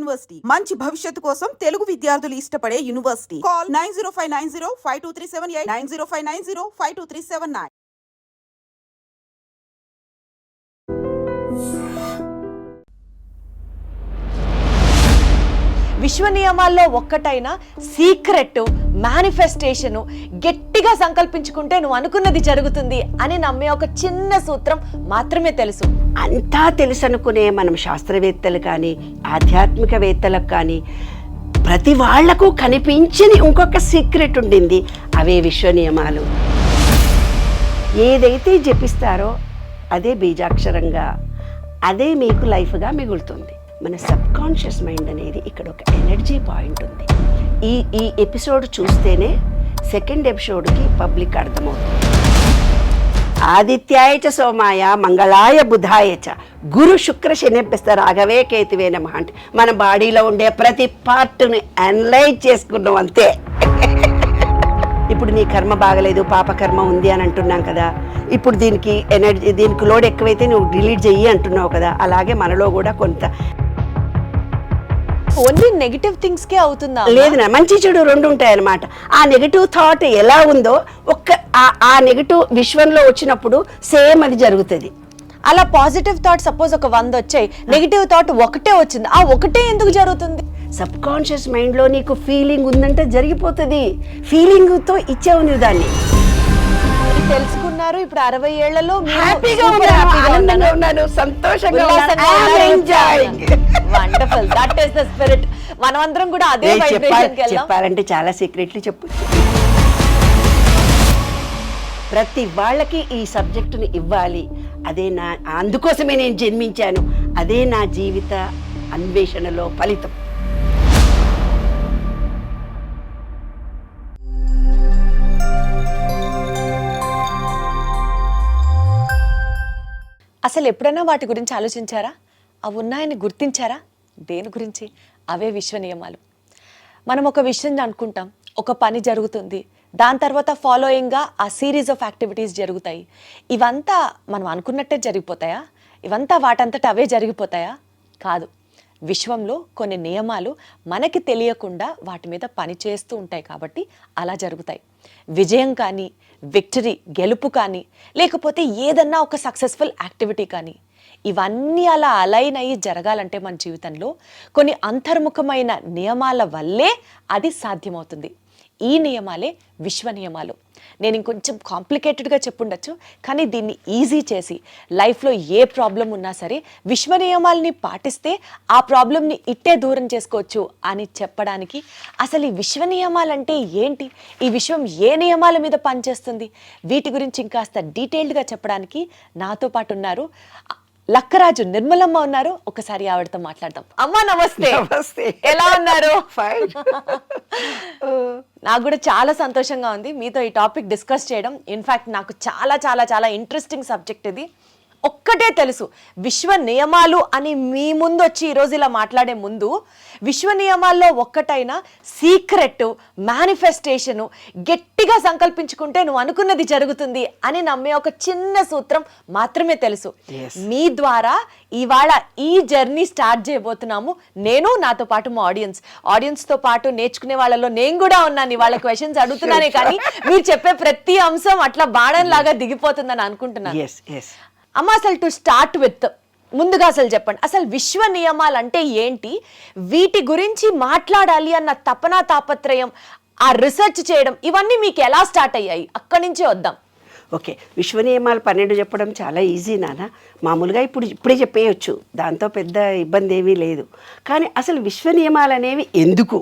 University మంచి భవిష్యత్తు కోసం తెలుగు విద్యార్థులు ఇష్టపడే యూనివర్సిటీ. కాల్ 9059052378 9059052379. విశ్వ నియమాల్లో ఒక్కటైన సీక్రెట్ మేనిఫెస్టేషను గట్టిగా సంకల్పించుకుంటే నువ్వు అనుకున్నది జరుగుతుంది అని నమ్మే ఒక చిన్న సూత్రం మాత్రమే తెలుసు. అంతా తెలుసు అనుకునే మనం శాస్త్రవేత్తలు కానీ ఆధ్యాత్మికవేత్తలకు కానీ ప్రతి వాళ్లకు కనిపించని ఇంకొక సీక్రెట్ ఉండింది. అవే విశ్వ నియమాలు. ఏదైతే జపిస్తారో అదే బీజాక్షరంగా, అదే మీకు లైఫ్గా మిగులుతుంది. మన సబ్ కాన్షియస్ మైండ్ అనేది ఇక్కడ ఒక ఎనర్జీ పాయింట్ ఉంది. ఈ ఎపిసోడ్ చూస్తేనే సెకండ్ ఎపిసోడ్కి పబ్లిక్ అర్థమవుతుంది. ఆదిత్యాయ చ సోమాయ మంగళాయ బుధాయ చ గురు శుక్ర శనిభ్యస్త రాఘవే కేతువే నమః అంటే మన బాడీలో ఉండే ప్రతి పార్ట్ని అనలైజ్ చేసుకున్నాం అంతే. ఇప్పుడు నీ కర్మ బాగలేదు, పాపకర్మ ఉంది అని అంటున్నాం కదా. ఇప్పుడు దీనికి ఎనర్జీ, దీనికి లోడ్ ఎక్కువైతే నువ్వు డిలీట్ చెయ్యి అంటున్నావు కదా. అలాగే మనలో కూడా కొంత ఓన్లీ నెగిటివ్ థింగ్స్ కే అవుతుందా? లేదు, మంచి చెడు రెండు ఉంటాయన్నమాట. ఆ నెగిటివ్ థాట్ ఎలా ఉందో ఆ నెగిటివ్ విశ్వంలో వచ్చినప్పుడు సేమ్ అది జరుగుతుంది. అలా పాజిటివ్ థాట్ సపోజ్ ఒక 100 వచ్చాయి, నెగిటివ్ థాట్ ఒకటే వచ్చింది, ఆ ఒకటే ఎందుకు జరుగుతుంది? సబ్ కాన్షియస్ మైండ్ లో నీకు ఫీలింగ్ ఉందంటే జరిగిపోతుంది. ఫీలింగ్ తో ఇచ్చావు నువ్వు దాన్ని. తెలుసుకున్నారు. ఇప్పుడు 60 ఏళ్లలో హ్యాపీగా ఉన్నాను, సంతోషంగా wonderful. That is the spirit. మనమందరం కూడా అదే వైబ్రేషన్ కి వెళ్దాం. చెప్పాలంటే చాలా సీక్రెట్లీ చెప్పొచ్చు. ప్రతి వాళ్ళకి ఈ సబ్జెక్టుని ఇవ్వాలి. అదే అందుకోసమే నేను జన్మించాను. అదే నా జీవిత అన్వేషణలో ఫలితం. అసలు ఎప్పుడైనా వాటి గురించి ఆలోచించారా? అవి ఉన్నాయని గుర్తించారా? దేని గురించి? అవే విశ్వ నియమాలు. మనం ఒక విషయం అనుకుంటాం, ఒక పని జరుగుతుంది, దాని తర్వాత ఫాలోయింగ్గా ఆ సిరీస్ ఆఫ్ యాక్టివిటీస్ జరుగుతాయి. ఇవంతా మనం అనుకున్నట్టే జరిగిపోతాయా? ఇవంతా వాటంతట అవే జరిగిపోతాయా? కాదు. విశ్వంలో కొన్ని నియమాలు మనకి తెలియకుండా వాటి మీద పని చేస్తూ ఉంటాయి కాబట్టి అలా జరుగుతాయి. విజయం కానీ, విక్టరీ గెలుపు కానీ, లేకపోతే ఏదన్నా ఒక సక్సెస్ఫుల్ యాక్టివిటీ కానీ, ఇవన్నీ అలా అలైన్ అయ్యి జరగాలంటే మన జీవితంలో కొన్ని అంతర్ముఖమైన నియమాల వల్లే అది సాధ్యమవుతుంది. ఈ నియమాలే విశ్వ నియమాలు. నేను ఇంకొంచెం కాంప్లికేటెడ్గా చెప్పుండొచ్చు, కానీ దీన్ని ఈజీ చేసి లైఫ్లో ఏ ప్రాబ్లం ఉన్నా సరే విశ్వ నియమాలని పాటిస్తే ఆ ప్రాబ్లంని ఇట్టే దూరం చేసుకోవచ్చు అని చెప్పడానికి, అసలు ఈ విశ్వ నియమాలంటే ఏంటి, ఈ విశ్వం ఏ నియమాల మీద పనిచేస్తుంది, వీటి గురించి ఇంకాస్త డీటెయిల్డ్గా చెప్పడానికి నాతో పాటు ఉన్నారు లక్కరాజు నిర్మలమ్మ ఉన్నారు. ఒకసారి ఆవిడతో మాట్లాడదాం. అమ్మా నమస్తే. నమస్తే. ఎలా ఉన్నారు? ఫైన్. నాకు కూడా చాలా సంతోషంగా ఉంది మీతో ఈ టాపిక్ డిస్కస్ చేయడం. ఇన్ఫ్యాక్ట్ నాకు చాలా చాలా చాలా ఇంట్రెస్టింగ్ సబ్జెక్ట్ ఇది. ఒక్కటే తెలుసు, విశ్వ నియమాలు అని మీ ముందు వచ్చి ఈరోజు ఇలా మాట్లాడే ముందు విశ్వ నియమాల్లో ఒక్కటైన సీక్రెట్ మేనిఫెస్టేషను గట్టిగా సంకల్పించుకుంటే నువ్వు అనుకున్నది జరుగుతుంది అని నమ్మే ఒక చిన్న సూత్రం మాత్రమే తెలుసు. మీ ద్వారా ఇవాళ ఈ జర్నీ స్టార్ట్ చేయబోతున్నాము. నేను, నాతో పాటు మా ఆడియన్స్తో పాటు నేర్చుకునే వాళ్ళలో నేను కూడా ఉన్నాను. ఇవాళ క్వశ్చన్స్ అడుగుతున్నానే కానీ మీరు చెప్పే ప్రతి అంశం అట్లా బాణం లాగా దిగిపోతుందని అనుకుంటున్నాను. అమ్మ, అసలు టు స్టార్ట్ విత్ ముందుగా అసలు చెప్పండి, అసలు విశ్వ నియమాలు అంటే ఏంటి, వీటి గురించి మాట్లాడాలి అన్న తపన తాపత్రయం, ఆ రీసెర్చ్ చేయడం, ఇవన్నీ మీకు ఎలా స్టార్ట్ అయ్యాయి? అక్కడి నుంచే వద్దాం. ఓకే, విశ్వ నియమాలు 12 చెప్పడం చాలా ఈజీ నాన్న. మామూలుగా ఇప్పుడే చెప్పేయచ్చు, దాంతో పెద్ద ఇబ్బంది ఏమీ లేదు. కానీ అసలు విశ్వ నియమాలు అనేవి ఎందుకు,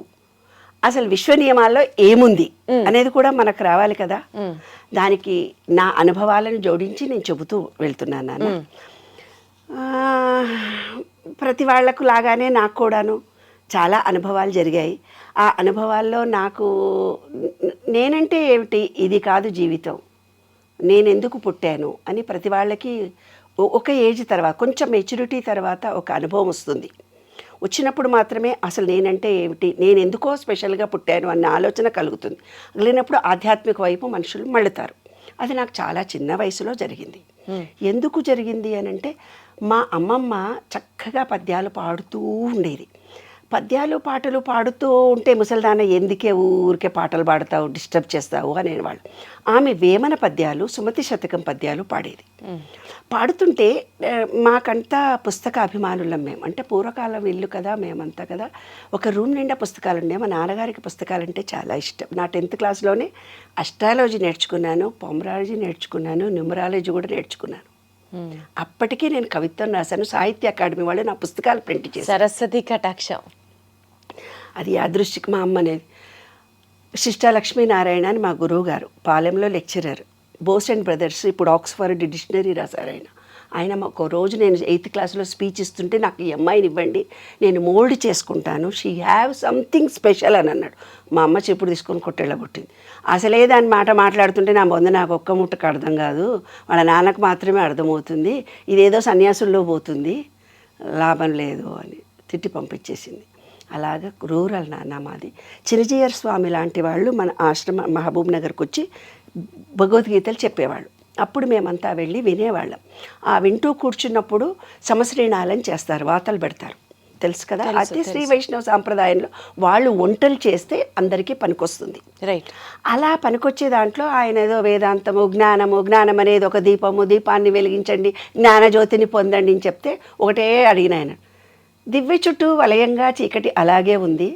అసలు విశ్వ నియమాల్లో ఏముంది అనేది కూడా మనకు రావాలి కదా. దానికి నా అనుభవాలను జోడించి నేను చెబుతూ వెళ్తున్నాను నాన్న. ప్రతి వాళ్లకు లాగానే నాకు కూడాను చాలా అనుభవాలు జరిగాయి. ఆ అనుభవాల్లో నాకు నేనంటే ఏమిటి, ఇది కాదు జీవితం, నేనెందుకు పుట్టాను అని ప్రతి వాళ్ళకి ఒక ఏజ్ తర్వాత, కొంచెం మెచ్యూరిటీ తర్వాత ఒక అనుభవం వస్తుంది. వచ్చినప్పుడు మాత్రమే అసలు నేనంటే ఏమిటి, నేను ఎందుకో స్పెషల్గా పుట్టాను అన్న ఆలోచన కలుగుతుంది. కలిగినప్పుడు ఆధ్యాత్మిక వైపు మనుషులు మళ్ళుతారు. అది నాకు చాలా చిన్న వయసులో జరిగింది. ఎందుకు జరిగింది అని అంటే, మా అమ్మమ్మ చక్కగా పద్యాలు పాడుతూ ఉండేది. పద్యాలు పాటలు పాడుతూ ఉంటే ముసలిదాన్న ఎందుకే ఊరికే పాటలు పాడతావు, డిస్టర్బ్ చేస్తావు అనేవాళ్ళు. ఆమె వేమన పద్యాలు, సుమతి శతకం పద్యాలు పాడేది. పాడుతుంటే మాకంతా పుస్తక అభిమానులం మేము. అంటే పూర్వకాలం ఇల్లు కదా, మేమంతా కదా, ఒక రూమ్ నిండా పుస్తకాలు ఉన్నాయి. మా నాన్నగారికి పుస్తకాలు అంటే చాలా ఇష్టం. నా 10th క్లాస్లోనే అస్ట్రాలజీ నేర్చుకున్నాను, పొమరాలజీ నేర్చుకున్నాను, న్యూమరాలజీ కూడా నేర్చుకున్నాను. అప్పటికే నేను కవిత్వం రాశాను. సాహిత్య అకాడమీ వాళ్ళు నా పుస్తకాలు ప్రింట్ చేశారు. సరస్వతి కటాక్షం. అది యాదృష్టికి మా అమ్మ అనేది. శిష్టా లక్ష్మీనారాయణ అని మా గురువు గారు, పాలెంలో లెక్చరర్, బోస్ అండ్ బ్రదర్స్, ఇప్పుడు ఆక్స్ఫర్డ్ డిక్షనరీ రాశారు ఆయన. ఆయన ఒక రోజు నేను 8th క్లాస్లో స్పీచ్ ఇస్తుంటే, నాకు ఈ అమ్మాయిని ఇవ్వండి, నేను మోల్డ్ చేసుకుంటాను, షీ హ్యావ్ సంథింగ్ స్పెషల్ అని అన్నాడు. మా అమ్మ చెప్పుడు తీసుకొని కొట్టేళ్ళగొట్టింది. అసలే దాని మాట మాట్లాడుతుంటే నా బొంద నాకు ఒక్క ముట్టకు అర్థం కాదు, వాళ్ళ నాన్నకు మాత్రమే అర్థమవుతుంది, ఇదేదో సన్యాసుల్లో పోతుంది, లాభం లేదు అని తిట్టి పంపించేసింది. అలాగా రూరల్ నాన్న మాది. చిరజీయర్ స్వామి లాంటి వాళ్ళు మన ఆశ్రమ మహబూబ్ నగర్కి వచ్చి భగవద్గీతలు చెప్పేవాళ్ళు. అప్పుడు మేమంతా వెళ్ళి వినేవాళ్ళం. ఆ వింటూ కూర్చున్నప్పుడు సమశ్రీణాలని చేస్తారు, వాతలు పెడతారు, తెలుసు కదా. అతి శ్రీ వైష్ణవ సాంప్రదాయంలో వాళ్ళు వంటలు చేస్తే అందరికీ పనికొస్తుంది. రైట్. అలా పనికొచ్చే దాంట్లో ఆయన ఏదో వేదాంతము, జ్ఞానం అనేది ఒక దీపము, దీపాన్ని వెలిగించండి, జ్ఞానజ్యోతిని పొందండి అని చెప్తే ఒకటే అడిగిన ఆయన, దివ్య చుట్టూ వలయంగా చీకటి అలాగే ఉంది,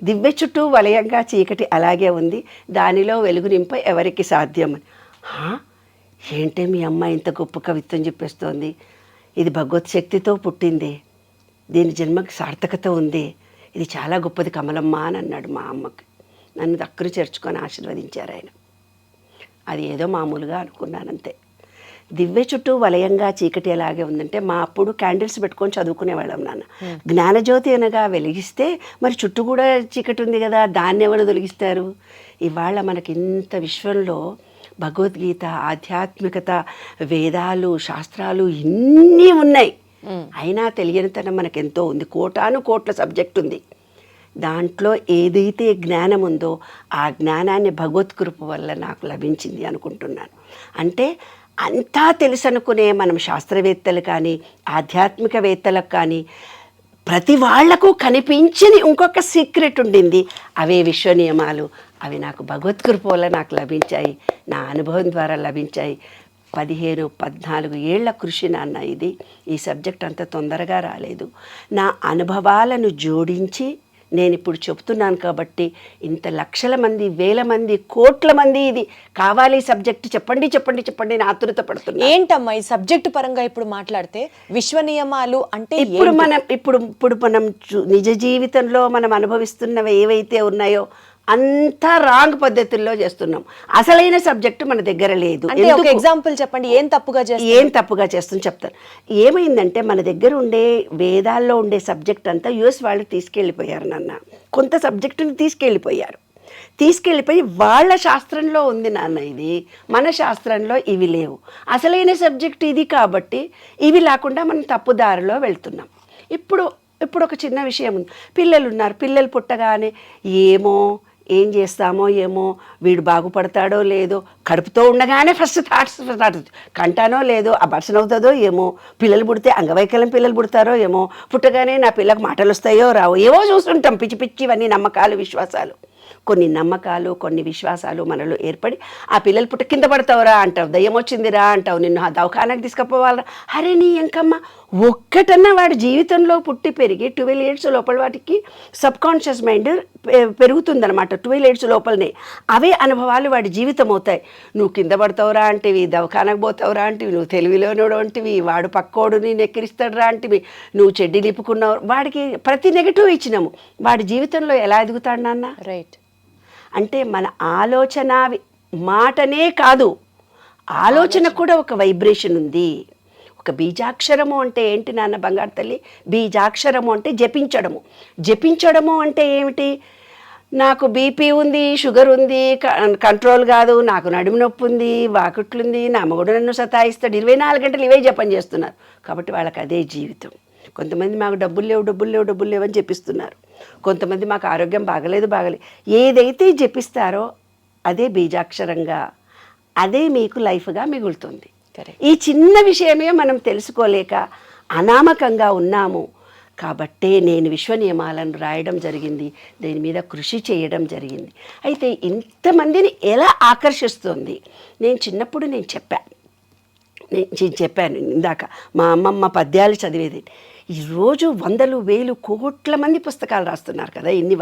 దివ్య చుట్టూ వలయంగా చీకటి అలాగే ఉంది, దానిలో వెలుగు నింప ఎవరికి సాధ్యం అని. ఏంటే మీ అమ్మ ఇంత గొప్ప కవిత్వం చెప్పేస్తోంది, ఇది భగవత్ శక్తితో పుట్టింది, దీని జన్మకి సార్థకత ఉంది, ఇది చాలా గొప్పది కమలమ్మ అని అన్నాడు మా అమ్మకి. నన్ను దగ్గర చేర్చుకొని ఆశీర్వదించారు ఆయన. అది ఏదో మామూలుగా అనుకున్నానంతే. దివ్య చుట్టూ వలయంగా చీకటి ఎలాగే ఉందంటే, మా అప్పుడు క్యాండిల్స్ పెట్టుకొని చదువుకునేవాళ్ళం నాన్న. జ్ఞానజ్యోతి అనగా వెలిగిస్తే మరి చుట్టూ కూడా చీకటి ఉంది కదా, దాన్ని ఎవరు తొలగిస్తారు? ఇవాళ మనకి ఇంత విశ్వంలో భగవద్గీత, ఆధ్యాత్మికత, వేదాలు, శాస్త్రాలు ఇన్నీ ఉన్నాయి, అయినా తెలియనితనం మనకెంతో ఉంది. కోటాను కోట్ల సబ్జెక్ట్ ఉంది. దాంట్లో ఏదైతే జ్ఞానం ఉందో ఆ జ్ఞానాన్ని భగవత్ కృప వల్ల నాకు లభించింది అనుకుంటున్నాను. అంటే అంతా తెలుసు అనుకునే మనం శాస్త్రవేత్తలు కానీ ఆధ్యాత్మికవేత్తలకు కానీ ప్రతి వాళ్లకు కనిపించని ఇంకొక సీక్రెట్ ఉండింది. అవే విశ్వ నియమాలు. అవి నాకు భగవత్కృప వల్ల నాకు లభించాయి, నా అనుభవం ద్వారా లభించాయి. 14 ఏళ్ల కృషి నాన్న ఇది. ఈ సబ్జెక్ట్ అంత తొందరగా రాలేదు. నా అనుభవాలను జోడించి నేను ఇప్పుడు చెప్తున్నాను కాబట్టి ఇంత లక్షల మంది, వేల మంది, కోట్ల మంది ఇది కావాలి సబ్జెక్ట్ చెప్పండి చెప్పండి చెప్పండి అని ఆతురత పడుతున్నా. ఏంటమ్మా ఈ సబ్జెక్ట్ పరంగా ఇప్పుడు మాట్లాడితే విశ్వ నియమాలు అంటే ఇప్పుడు మనం నిజ జీవితంలో మనం అనుభవిస్తున్నవి ఏవైతే ఉన్నాయో అంతా రాంగ్ పద్ధతుల్లో చేస్తున్నాం. అసలైన సబ్జెక్టు మన దగ్గర లేదు. ఎగ్జాంపుల్ చెప్పండి, ఏం తప్పుగా చేస్తుంది చెప్తాను. ఏమైందంటే మన దగ్గర ఉండే వేదాల్లో ఉండే సబ్జెక్ట్ అంతా యుఎస్ వాళ్ళు తీసుకెళ్ళిపోయారు నాన్న. కొంత సబ్జెక్టుని తీసుకెళ్ళిపోయి వాళ్ళ శాస్త్రంలో ఉంది నాన్న ఇది, మన శాస్త్రంలో ఇవి లేవు. అసలైన సబ్జెక్ట్ ఇది కాబట్టి ఇవి లేకుండా మనం తప్పుదారిలో వెళ్తున్నాం. ఇప్పుడు ఒక చిన్న విషయం ఉంది. పిల్లలు ఉన్నారు, పిల్లలు పుట్టగానే ఏం చేస్తామో ఏమో, వీడు బాగుపడతాడో లేదో, కడుపుతో ఉండగానే ఫస్ట్ థాట్స్ కంటానో లేదో, అబార్షన్ అవుతుందో ఏమో, పిల్లలు పుడితే అంగవైకల్యం పిల్లలు పుడతారో ఏమో, పుట్టగానే నా పిల్లకు మాటలు వస్తాయో రావో, ఏవో చూస్తుంటాం పిచ్చి పిచ్చివన్నీ నమ్మకాలు, విశ్వాసాలు. కొన్ని నమ్మకాలు, కొన్ని విశ్వాసాలు మనలో ఏర్పడి ఆ పిల్లలు పుట్ట కింద పడతావురా అంటావు, దయ్యం వచ్చిందిరా అంటావు, నిన్ను ఆ దవాఖానకు తీసుకుపోవాలరా. అరే నీ ఎంకమ్మ, ఒక్కటన్నా వాడి జీవితంలో పుట్టి పెరిగి 12 years లోపల వాటికి సబ్కాన్షియస్ మైండ్ పెరుగుతుందనమాట. 12 years లోపలనే అవే అనుభవాలు వాడి జీవితం అవుతాయి. నువ్వు కింద పడతావురా అంటివి, దవాఖానకు పోతావురా అంటివి, నువ్వు తెలివిలోనోడు అంటివి, వాడు పక్కోడు నేను ఎక్కిరిస్తాడురా అంటివి, నువ్వు చెడ్డి నిప్పుకున్నావు. వాడికి ప్రతి నెగటివ్ ఇచ్చినాము. వాడి జీవితంలో ఎలా ఎదుగుతాడు నాన్న? రైట్. అంటే మన ఆలోచన మాటనే కాదు, ఆలోచన కూడా ఒక వైబ్రేషన్ ఉంది. ఒక బీజాక్షరము అంటే ఏంటి నాన్న బంగారు తల్లి? బీజాక్షరము అంటే జపించడము అంటే ఏమిటి? నాకు బీపీ ఉంది, షుగర్ ఉంది, కంట్రోల్ కాదు, నాకు నడుము నొప్పి ఉంది, వాకుట్లుంది, నా మగుడు నన్ను సతాయిస్తాడు, 24 గంటలు ఇవే జపం చేస్తున్నారు. కాబట్టి వాళ్ళకి అదే జీవితం. కొంతమంది మాకు డబ్బులు లేవు అని చెప్పిస్తున్నారు. కొంతమంది మాకు ఆరోగ్యం బాగలేదు. ఏదైతే జపిస్తారో అదే బీజాక్షరంగా, అదే మీకు లైఫ్గా మిగులుతుంది. ఈ చిన్న విషయమే మనం తెలుసుకోలేక అనామకంగా ఉన్నాము. కాబట్టే నేను విశ్వ నియమాలను రాయడం జరిగింది, దీని మీద కృషి చేయడం జరిగింది. అయితే ఇంతమందిని ఎలా ఆకర్షిస్తుంది? నేను చిన్నప్పుడు నేను చెప్పాను ఇందాక, మా అమ్మమ్మ పద్యాలు చదివేది. ఈరోజు వందలు వేలు కోట్ల మంది పుస్తకాలు రాస్తున్నారు కదా, ఇన్ని